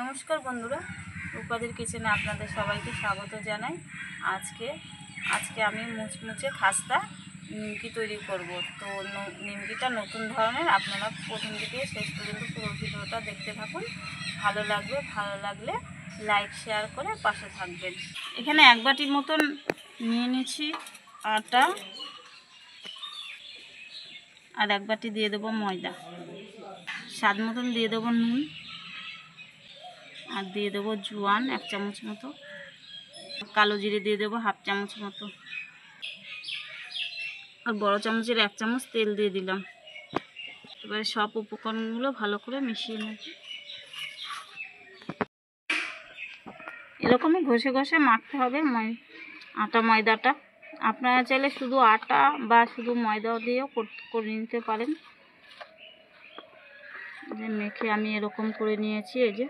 নমস্কার বন্ধুরা, রূপাদের কিচেনে আপনাদের সবাইকে স্বাগত জানাই। আজকে আমি মুচমুচে খাস্তা নিমকি তৈরি করব। তো নিমকিটা নতুন ধরনের, আপনারা প্রথম থেকে শেষ পর্যন্ত পুরো ভিডিওটা দেখতে থাকুন। ভালো লাগলে লাইক শেয়ার করে পাশে থাকবেন। এখানে 1 বাটির মতন নিয়ে নিচ্ছি আটা, আর 1 বাটি দিয়ে দেবো ময়দা, স্বাদ মতন দিয়ে দেবো নুন, আর দিয়ে দেবো জোয়ান 1 চামচ মতো, কালো জিরে দিয়ে দেবো 1/2 চামচ মতো, আর বড় চামচের 1 চামচ তেল দিয়ে দিলাম। এবারে সব উপকরণগুলো ভালো করে মিশিয়ে নেব। এরকমই ঘষে ঘষে মাখতে হবে আটা ময়দাটা। আপনারা চাইলে শুধু আটা বা শুধু ময়দা দিয়েও করে নিতে পারেন। যে মেখে আমি এরকম করে নিয়েছি। এই যে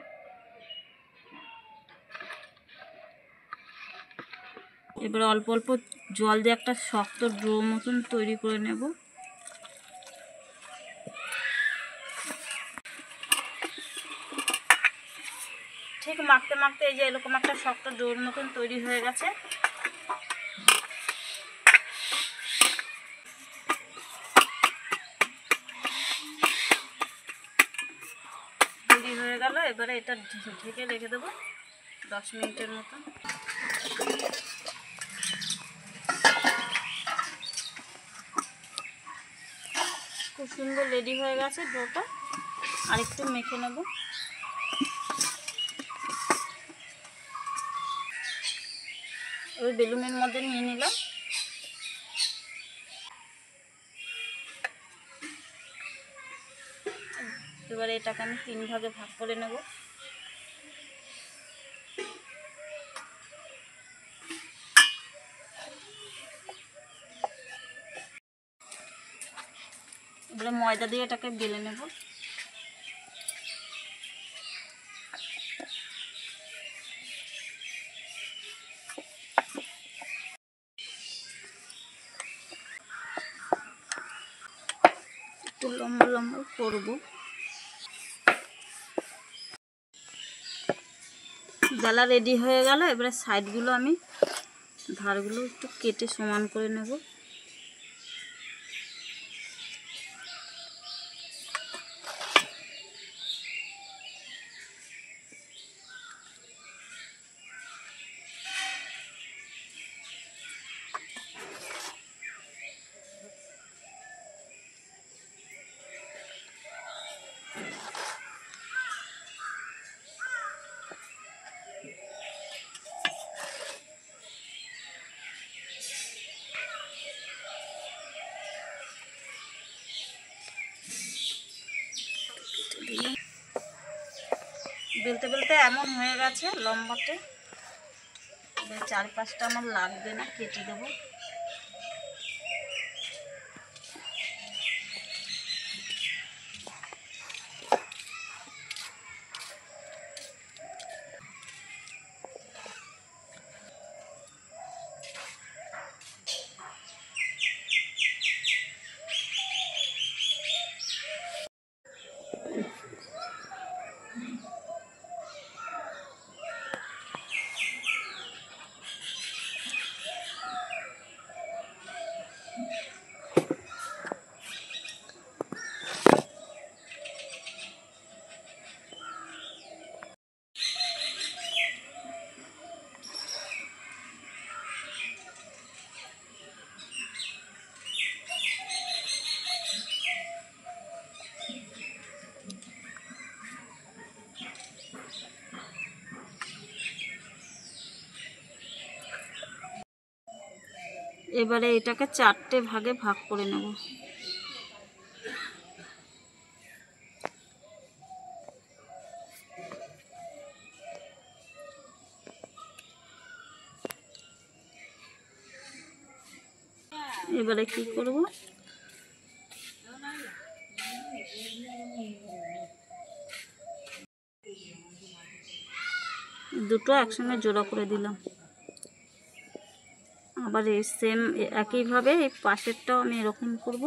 এবারে অল্প অল্প জল দিয়ে একটা শক্ত ডো মতন তৈরি করে নেব। ঠিক মাখতে মাখতে এই যে এরকম একটা শক্ত ডোর মতন তৈরি হয়ে গেছে। তৈরি হয়ে গেল। এবারে এটা ঢেকে রেখে দেবো 10 মিনিটের মতন। খুব সুন্দর রেডি হয়ে গেছে ডোটা। আর একটু মেখে নেব। ওই বেলুনের মধ্যে নিয়ে নিলাম। এবারে এটাকে আমি 3 ভাগে ভাগ করে নেব। এবারে ময়দা দিয়ে এটাকে বেলে নেব। একটু লম্বা লম্বা করব। বেলা রেডি হয়ে গেল। এবারে সাইডগুলো আমি ধারগুলো একটু কেটে সমান করে নেব। বেলতে বেলতে এমন হয়ে গেছে লম্বাতে। 4-5টা আমার লাগবে না, কেটে দেবো। এবারে এটাকে 4টে ভাগে ভাগ করে নেব। এবারে কি করব, দুটো একসঙ্গে জোড়া করে দিলাম। আবার এই সেম একইভাবে এই পাশেরটাও আমি এরকম করব।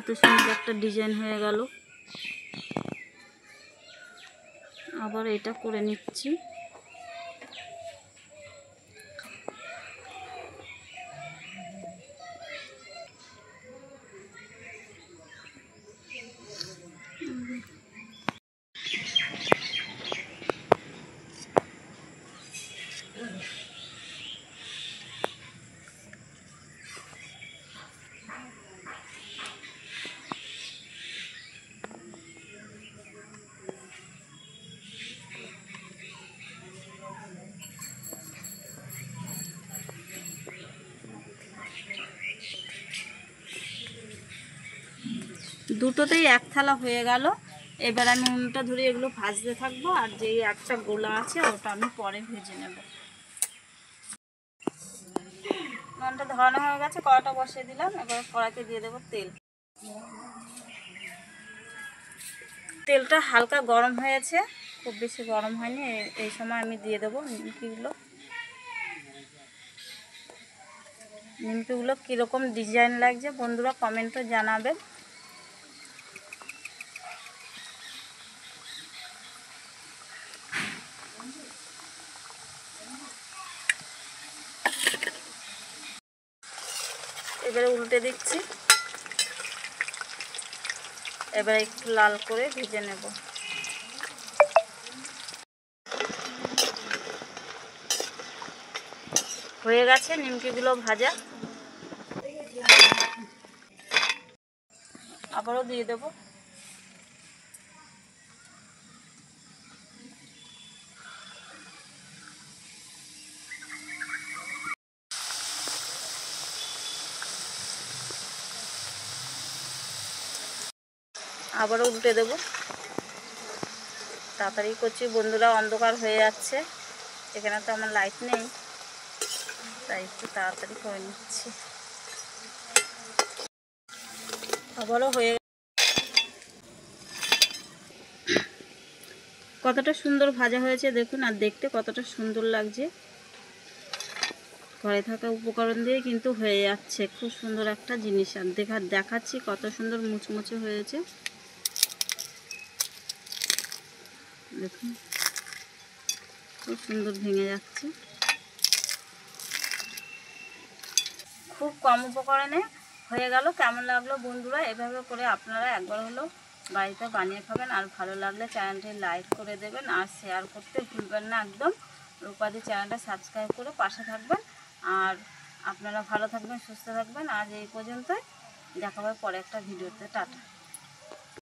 কত সুন্দর একটা ডিজাইন হয়ে গেল। আবার এটা করে নিচ্ছি। দুটোতেই এক থালা হয়ে গেল। এবার আমি উনুনটা ধরে এগুলো ভাজতে থাকবো, আর যেই একটা গোলা আছে ওটা আমি পরে ভেজে নেব। উনুনটা ধরানো হয়ে গেছে, কড়াটা বসিয়ে দিলাম। এবার কড়াইতে দিয়ে দেবো তেল। তেলটা হালকা গরম হয়েছে, খুব বেশি গরম হয়নি। এই সময় আমি দিয়ে দেবো নিমকিগুলো। নিমকিগুলো কীরকম ডিজাইন লাগছে বন্ধুরা কমেন্টে জানাবেন। এবারে উল্টে দিচ্ছি। এবারে একটু লাল করে ভেজে নেব। হয়ে গেছে নিমকিগুলো ভাজা। আবারও দিয়ে দেব। আবারও উল্টে দেব। তাড়াতাড়ি করছি বন্ধুরা, অন্ধকার হয়ে যাচ্ছে। এখানে তো আমার লাইট নেই, তাই একটু তাড়াতাড়ি করে নিচ্ছি। আবারও হয়ে কতটা সুন্দর ভাজা হয়েছে দেখুন, আর দেখতে কতটা সুন্দর লাগছে। ঘরে থাকা উপকরণ দিয়ে কিন্তু হয়ে যাচ্ছে খুব সুন্দর একটা জিনিস। আর দেখাচ্ছি কত সুন্দর মুচমুচে হয়েছে দেখুন, খুব সুন্দর ভেঙে যাচ্ছে। খুব কম উপকরণে হয়ে গেল। কেমন লাগলো বন্ধুরা? এভাবে করে আপনারা একবার হলেও বাড়িতে বানিয়ে খাবেন। আর ভালো লাগলে চ্যানেলটি লাইক করে দেবেন, আর শেয়ার করতে ভুলবেন না একদম। রূপাদি চ্যানেলটা সাবস্ক্রাইব করে পাশে থাকবেন। আর আপনারা ভালো থাকবেন, সুস্থ থাকবেন। আজ এই পর্যন্তই, দেখা হবে পরে একটা ভিডিওতে। টাটা।